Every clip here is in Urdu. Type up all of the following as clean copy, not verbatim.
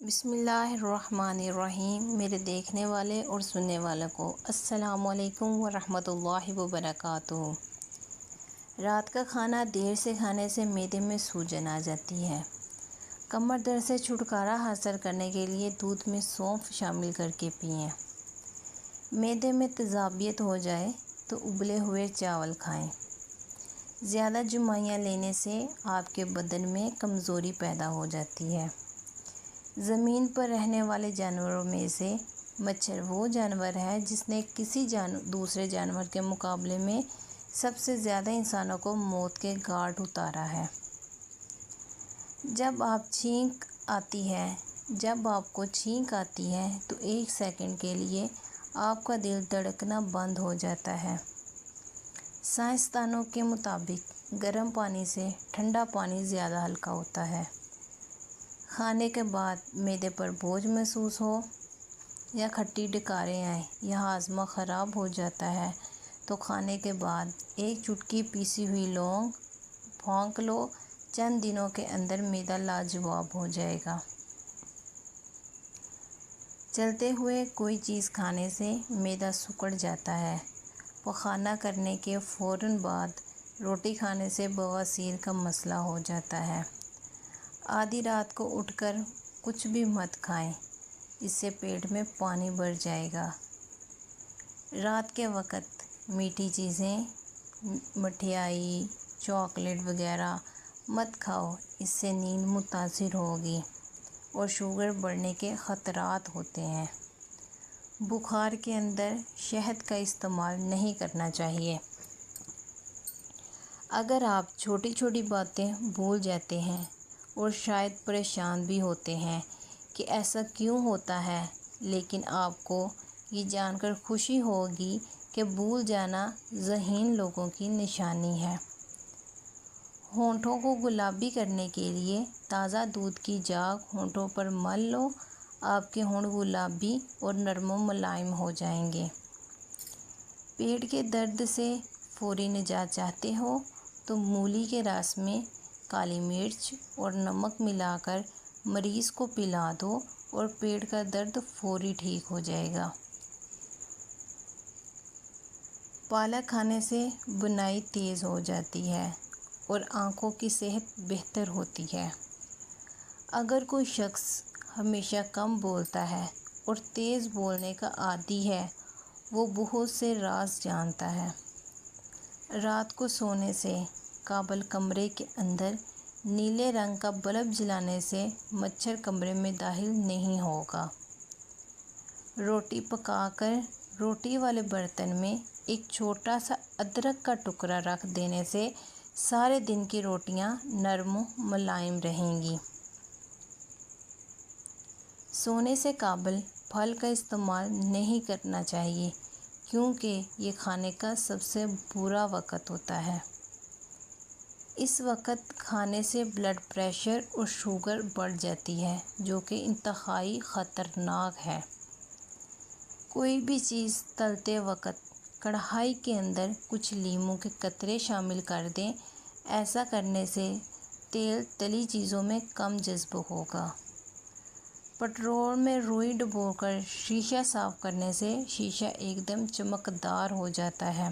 بسم اللہ الرحمن الرحیم۔ میرے دیکھنے والے اور سننے والوں کو السلام علیکم ورحمۃ اللہ وبرکاتہ۔ رات کا کھانا دیر سے کھانے سے معدے میں سوجن آ جاتی ہے۔ کمر درد سے چھٹکارا حاصل کرنے کے لیے دودھ میں سونف شامل کر کے پئیں۔ معدے میں تیزابیت ہو جائے تو ابلے ہوئے چاول کھائیں۔ زیادہ جمائیاں لینے سے آپ کے بدن میں کمزوری پیدا ہو جاتی ہے۔ زمین پر رہنے والے جانوروں میں سے مچھر وہ جانور ہے جس نے کسی دوسرے جانور کے مقابلے میں سب سے زیادہ انسانوں کو موت کے گھاٹ اتارا ہے۔ جب آپ کو چھینک آتی ہے تو 1 سیکنڈ کے لیے آپ کا دل دھڑکنا بند ہو جاتا ہے۔ سائنسدانوں کے مطابق گرم پانی سے ٹھنڈا پانی زیادہ ہلکا ہوتا ہے۔ کھانے کے بعد معدے پر بوجھ محسوس ہو یا کھٹی ڈکاریں آئیں یا ہاضمہ خراب ہو جاتا ہے تو کھانے کے بعد 1 چٹکی پیسی ہوئی لونگ پھونک لو۔ چند دنوں کے اندر معدہ لاجواب ہو جائے گا۔ چلتے ہوئے کوئی چیز کھانے سے معدہ سکڑ جاتا ہے۔ پخانہ کرنے کے فوراً بعد روٹی کھانے سے بواسیر کا مسئلہ ہو جاتا ہے۔ آدھی رات کو اٹھ کر کچھ بھی مت کھائیں، اس سے پیٹ میں پانی بھر جائے گا۔ رات کے وقت میٹھی چیزیں، مٹھائی، چاکلیٹ وغیرہ مت کھاؤ، اس سے نیند متاثر ہوگی اور شوگر بڑھنے کے خطرات ہوتے ہیں۔ بخار کے اندر شہد کا استعمال نہیں کرنا چاہیے۔ اگر آپ چھوٹی چھوٹی باتیں بھول جاتے ہیں اور شاید پریشان بھی ہوتے ہیں کہ ایسا کیوں ہوتا ہے، لیکن آپ کو یہ جان کر خوشی ہوگی کہ بھول جانا ذہین لوگوں کی نشانی ہے۔ ہونٹوں کو گلابی کرنے کے لیے تازہ دودھ کی جاگ ہونٹوں پر مل لو، آپ کے ہونٹ گلابی اور نرم و ملائم ہو جائیں گے۔ پیٹ کے درد سے فوری نجات چاہتے ہو تو مولی کے رس میں کالی مرچ اور نمک ملا کر مریض کو پلا دو اور پیٹ کا درد فوری ٹھیک ہو جائے گا۔ پالک کھانے سے بینائی تیز ہو جاتی ہے اور آنکھوں کی صحت بہتر ہوتی ہے۔ اگر کوئی شخص ہمیشہ کم بولتا ہے اور تیز بولنے کا عادی ہے، وہ بہت سے راز جانتا ہے۔ رات کو سونے سے قبل کمرے کے اندر نیلے رنگ کا بلب جلانے سے مچھر کمرے میں داخل نہیں ہوگا۔ روٹی پکا کر روٹی والے برتن میں ایک چھوٹا سا ادرک کا ٹکڑا رکھ دینے سے سارے دن کی روٹیاں نرم و ملائم رہیں گی۔ سونے سے قبل پھل کا استعمال نہیں کرنا چاہیے کیونکہ یہ کھانے کا سب سے برا وقت ہوتا ہے۔ اس وقت کھانے سے بلڈ پریشر اور شوگر بڑھ جاتی ہے، جو کہ انتہائی خطرناک ہے۔ کوئی بھی چیز تلتے وقت کڑھائی کے اندر کچھ لیموں کے قطرے شامل کر دیں۔ ایسا کرنے سے تیل تلی چیزوں میں کم جذب ہوگا۔ پٹرول میں روئی ڈبو کر شیشہ صاف کرنے سے شیشہ ایک دم چمکدار ہو جاتا ہے۔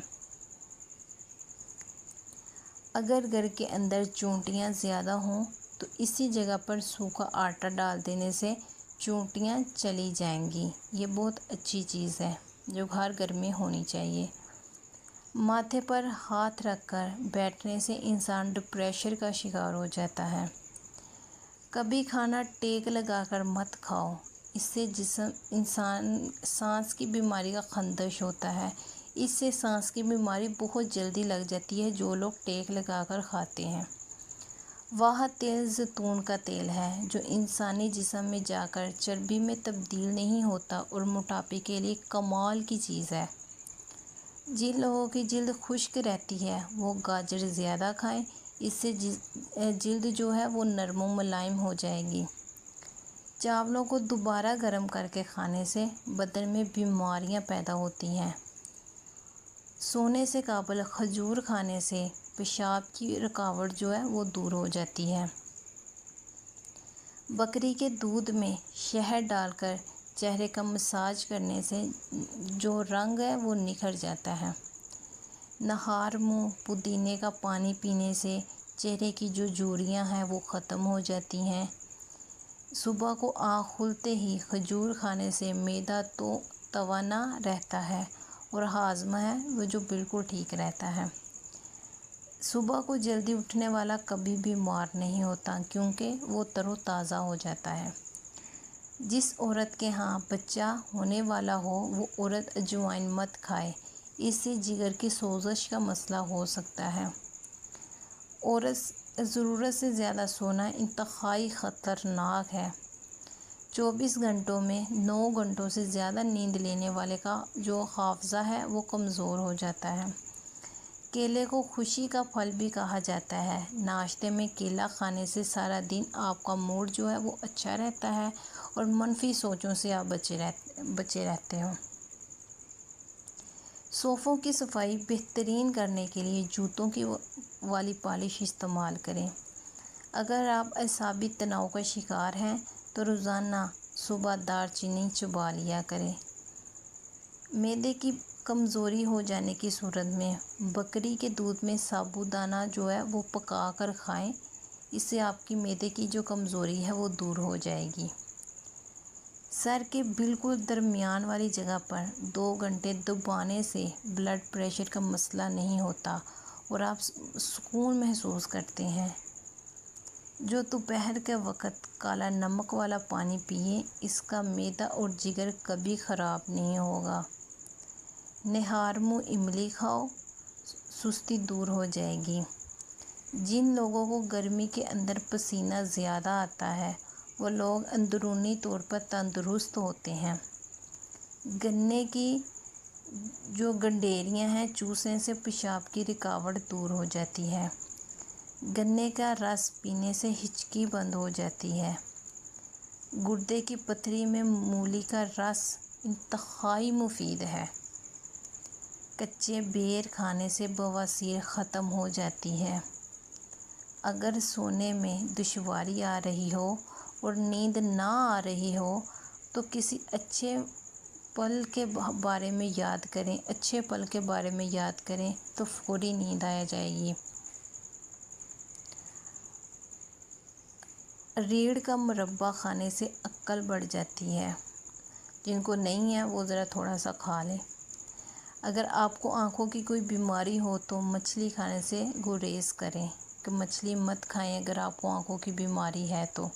اگر گھر کے اندر چونٹیاں زیادہ ہوں تو اسی جگہ پر سوکھا آٹا ڈال دینے سے چونٹیاں چلی جائیں گی۔ یہ بہت اچھی چیز ہے جو ہر گھر میں ہونی چاہیے۔ ماتھے پر ہاتھ رکھ کر بیٹھنے سے انسان ڈپریشن کا شکار ہو جاتا ہے۔ کبھی کھانا ٹیک لگا کر مت کھاؤ، اس سے سانس کی بیماری کا خدشہ ہوتا ہے۔ اس سے سانس کی بیماری بہت جلدی لگ جاتی ہے جو لوگ ٹیک لگا کر کھاتے ہیں۔ وہ تیل زیتون کا تیل ہے جو انسانی جسم میں جا کر چربی میں تبدیل نہیں ہوتا اور موٹاپے کے لیے کمال کی چیز ہے۔ جن لوگوں کی جلد خشک رہتی ہے وہ گاجر زیادہ کھائیں، اس سے جلد جو ہے وہ نرم و ملائم ہو جائے گی۔ چاولوں کو دوبارہ گرم کر کے کھانے سے بدن میں بیماریاں پیدا ہوتی ہیں۔ سونے سے قبل کھجور کھانے سے پیشاب کی رکاوٹ جو ہے وہ دور ہو جاتی ہے۔ بکری کے دودھ میں شہد ڈال کر چہرے کا مساج کرنے سے جو رنگ ہے وہ نکھر جاتا ہے۔ نہار منہ پودینے کا پانی پینے سے چہرے کی جو جھریاں ہیں وہ ختم ہو جاتی ہیں۔ صبح کو آنکھ کھلتے ہی کھجور کھانے سے معدہ تو توانا رہتا ہے اور ہاضمہ ہے وہ جو بالکل ٹھیک رہتا ہے۔ صبح کو جلدی اٹھنے والا کبھی بیمار نہیں ہوتا کیونکہ وہ تر و تازہ ہو جاتا ہے۔ جس عورت کے ہاں بچہ ہونے والا ہو وہ عورت اجوائن مت کھائے، اس سے جگر کی سوزش کا مسئلہ ہو سکتا ہے۔ عورت ضرورت سے زیادہ سونا انتہائی خطرناک ہے۔ 24 گھنٹوں میں 9 گھنٹوں سے زیادہ نیند لینے والے کا جو حافظہ ہے وہ کمزور ہو جاتا ہے۔ کیلے کو خوشی کا پھل بھی کہا جاتا ہے۔ ناشتے میں کیلا کھانے سے سارا دن آپ کا موڈ جو ہے وہ اچھا رہتا ہے اور منفی سوچوں سے آپ بچے رہتے ہو۔ صوفوں کی صفائی بہترین کرنے کے لیے جوتوں کی والی پالش استعمال کریں۔ اگر آپ اعصابی تناؤ کا شکار ہیں تو روزانہ صبح دار چینی چبا لیا کریں۔ معدے کی کمزوری ہو جانے کی صورت میں بکری کے دودھ میں سابودانہ جو ہے وہ پکا کر کھائیں، اس سے آپ کی معدے کی جو کمزوری ہے وہ دور ہو جائے گی۔ سر کے بالکل درمیان والی جگہ پر 2 گھنٹے دبانے سے بلڈ پریشر کا مسئلہ نہیں ہوتا اور آپ سکون محسوس کرتے ہیں۔ جو دوپہر کے وقت کالا نمک والا پانی پیے اس کا معدہ اور جگر کبھی خراب نہیں ہوگا۔ نہار منہ املی کھاؤ، سستی دور ہو جائے گی۔ جن لوگوں کو گرمی کے اندر پسینہ زیادہ آتا ہے وہ لوگ اندرونی طور پر تندرست ہوتے ہیں۔ گنے کی جو گنڈیریاں ہیں چوسنے سے پیشاب کی رکاوٹ دور ہو جاتی ہے۔ گنے کا رس پینے سے ہچکی بند ہو جاتی ہے۔ گردے کی پتھری میں مولی کا رس انتہائی مفید ہے۔ کچے بیر کھانے سے بواسیر ختم ہو جاتی ہے۔ اگر سونے میں دشواری آ رہی ہو اور نیند نہ آ رہی ہو تو کسی اچھے پل کے بارے میں یاد کریں تو فوری نیند آ جائے گی۔ ریڑھ کا مربع کھانے سے عقل بڑھ جاتی ہے۔ جن کو نہیں ہے وہ ذرا تھوڑا سا کھا لیں۔ اگر آپ کو آنکھوں کی کوئی بیماری ہو تو مچھلی کھانے سے گریز کریں کہ مچھلی مت کھائیں اگر آپ کو آنکھوں کی بیماری ہے تو۔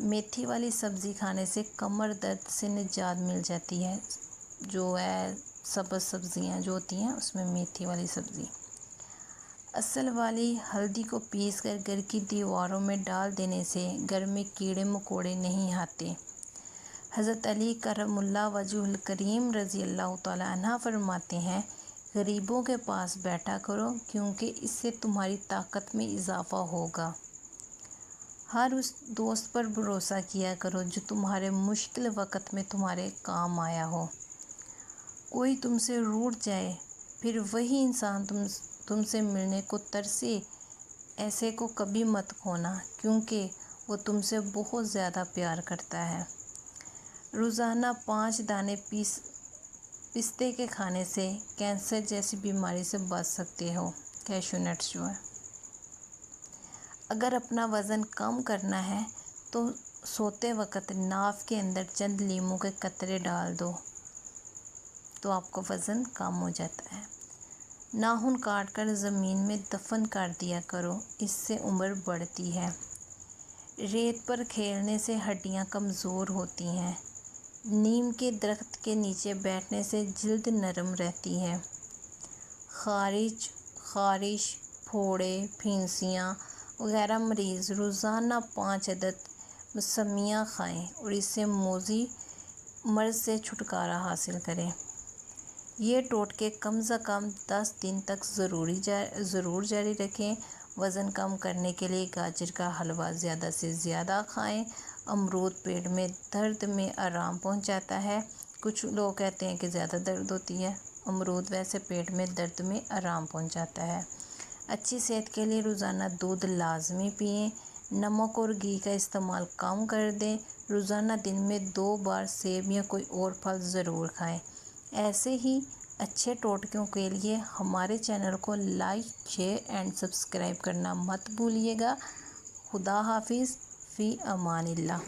میتھی والی سبزی کھانے سے کمر درد سے نجات مل جاتی ہے۔ جو ہے سبز سبزیاں جو ہوتی ہیں اس میں میتھی والی سبزی۔ اصل والی ہلدی کو پیس کر گھر کی دیواروں میں ڈال دینے سے گھر میں کیڑے مکوڑے نہیں آتے۔ حضرت علی کرم اللہ وجہہ الکریم رضی اللہ تعالیٰ عنہ فرماتے ہیں غریبوں کے پاس بیٹھا کرو کیونکہ اس سے تمہاری طاقت میں اضافہ ہوگا۔ ہر اس دوست پر بھروسہ کیا کرو جو تمہارے مشکل وقت میں تمہارے کام آیا ہو۔ کوئی تم سے روٹھ جائے پھر وہی انسان تم سے ملنے کو ترسے، ایسے کو کبھی مت کھونا کیونکہ وہ تم سے بہت زیادہ پیار کرتا ہے۔ روزانہ 5 دانے پستے کے کھانے سے کینسر جیسی بیماری سے بچ سکتے ہو۔ کیشو نٹس جو ہے۔ اگر اپنا وزن کم کرنا ہے تو سوتے وقت ناف کے اندر چند لیموں کے قطرے ڈال دو تو آپ کا وزن کم ہو جاتا ہے۔ ناخن کاٹ کر زمین میں دفن کر دیا کرو، اس سے عمر بڑھتی ہے۔ ریت پر کھیلنے سے ہڈیاں کمزور ہوتی ہیں۔ نیم کے درخت کے نیچے بیٹھنے سے جلد نرم رہتی ہے۔ خارش، پھوڑے، پھنسیاں وغیرہ مریض روزانہ 5 عدد مسمیہ کھائیں اور اس سے موذی مرض سے چھٹکارا حاصل کریں۔ یہ ٹوٹکے کم از کم 10 دن تک ضرور جاری رکھیں۔ وزن کم کرنے کے لیے گاجر کا حلوہ زیادہ سے زیادہ کھائیں۔ امرود پیٹ میں درد میں آرام پہنچاتا ہے۔ کچھ لوگ کہتے ہیں کہ زیادہ درد ہوتی ہے، امرود ویسے پیٹ میں درد میں آرام پہنچاتا ہے۔ اچھی صحت کے لیے روزانہ دودھ لازمی پئیں۔ نمک اور گھی کا استعمال کم کر دیں۔ روزانہ دن میں 2 بار سیب یا کوئی اور پھل ضرور کھائیں۔ ایسے ہی اچھے ٹوٹکوں کے لیے ہمارے چینل کو لائک، شیئر اینڈ سبسکرائب کرنا مت بھولیے گا۔ خدا حافظ، فی امان اللہ۔